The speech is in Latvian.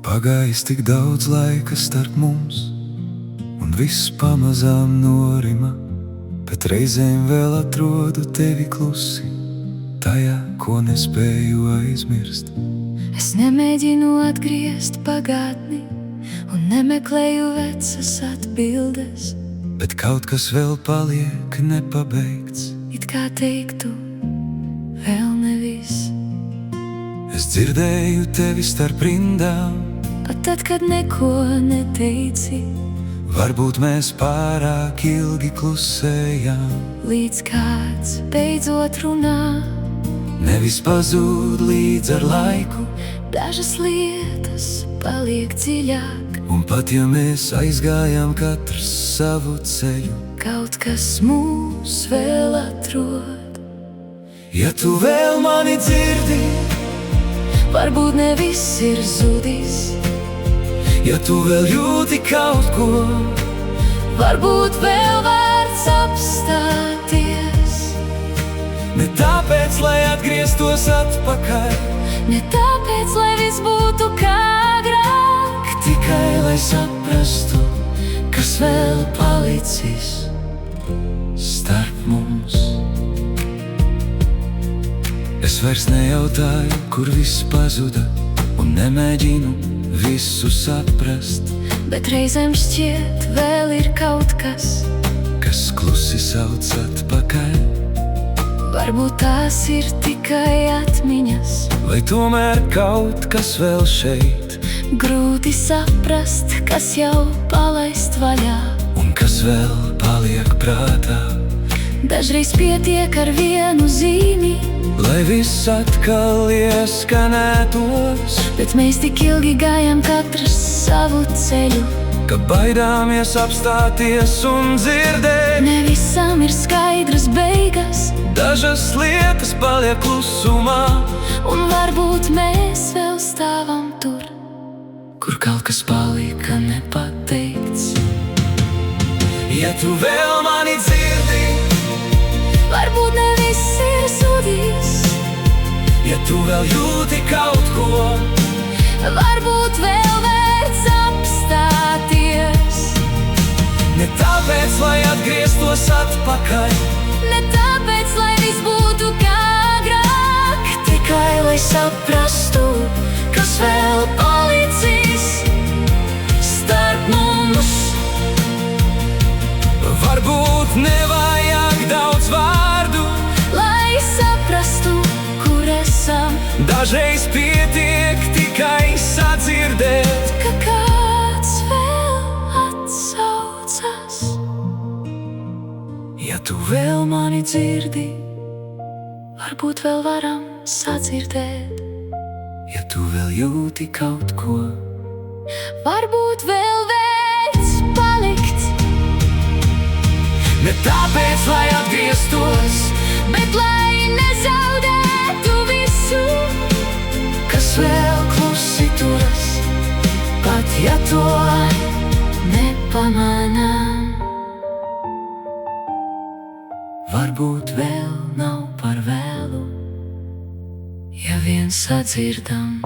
Pagājis tik daudz laika starp mums, un viss pamazām norima, bet reizēm vēl atrodu tevi klusi, tajā, ko nespēju aizmirst. Es nemēģinu atgriezt pagātni, un nemeklēju vecas atbildes, bet kaut kas vēl paliek nepabeigts. it kā teiktu, vēl nevis. Es dzirdēju tevi starp rindām, Pat tad, kad neko neteici, varbūt mēs pārāk ilgi klusējām. līdz kāds beidzot runā. Nevis pazūd līdz ar laiku, Dažas lietas paliek dziļāk, un pat ja mēs aizgājām katrs savu ceļu, kaut kas mūs vēl atrod. ja tu vēl mani dzirdi, Varbūt ne viss ir zudis, ja tu vēl jūti kaut ko, varbūt vēl vērts apstāties. ne tāpēc, lai atgrieztos atpakaļ, Ne tāpēc, lai viss būtu kā agrāk, tikai lai saprastu, kas vēl palicis starp mums. Es vairs nejautāju, kur viss pazuda, un nemēģinu visu saprast, Bet reizēm šķiet, vēl ir kaut kas. kas klusi sauc atpakaļ. Varbūt tās ir tikai atmiņas, Vai tomēr kaut kas vēl šeit, grūti saprast, kas jau palaist vaļā. un kas vēl paliek prātā, Dažreiz pietiek ar vienu zīmi, lai viss atkal ieskanētos, bet mēs tik ilgi gājām katrs savu ceļu. ka baidāmies apstāties un dzirdēt. Ne visam ir skaidras beigas, Dažas lietas paliek klusumā, un varbūt mēs vēl stāvam tur, kur kaut kas palika nepateikts. Ja tu vēl mani dzirdi, varbūt ne viss ir zudis, ja tu vēl jūti kaut ko, varbūt vēl vērts apstāties. ne tāpēc, lai atgrieztos atpakaļ, Ne tāpēc, lai viss būtu kā agrāk, tikai lai saprastu, kas vēl palicis starp mums. varbūt nevajag daudz vārdu, Lai saprastu, kur esam, dažreiz pietiek tikai sadzirdēt. ka kāds vēl atsaucas. Ja tu Vēl mani dzirdi, varbūt vēl varam sadzirdēt. Ja tu vēl jūti kaut ko, Varbūt vēl vērts palikt, ne tāpēc, lai atgrieztos, bet lai nezaudētu visu, kas vēl klusi turas, pat ja to nepamanām. varbūt vēl Nav par vēlu, ja vien sadzirdam.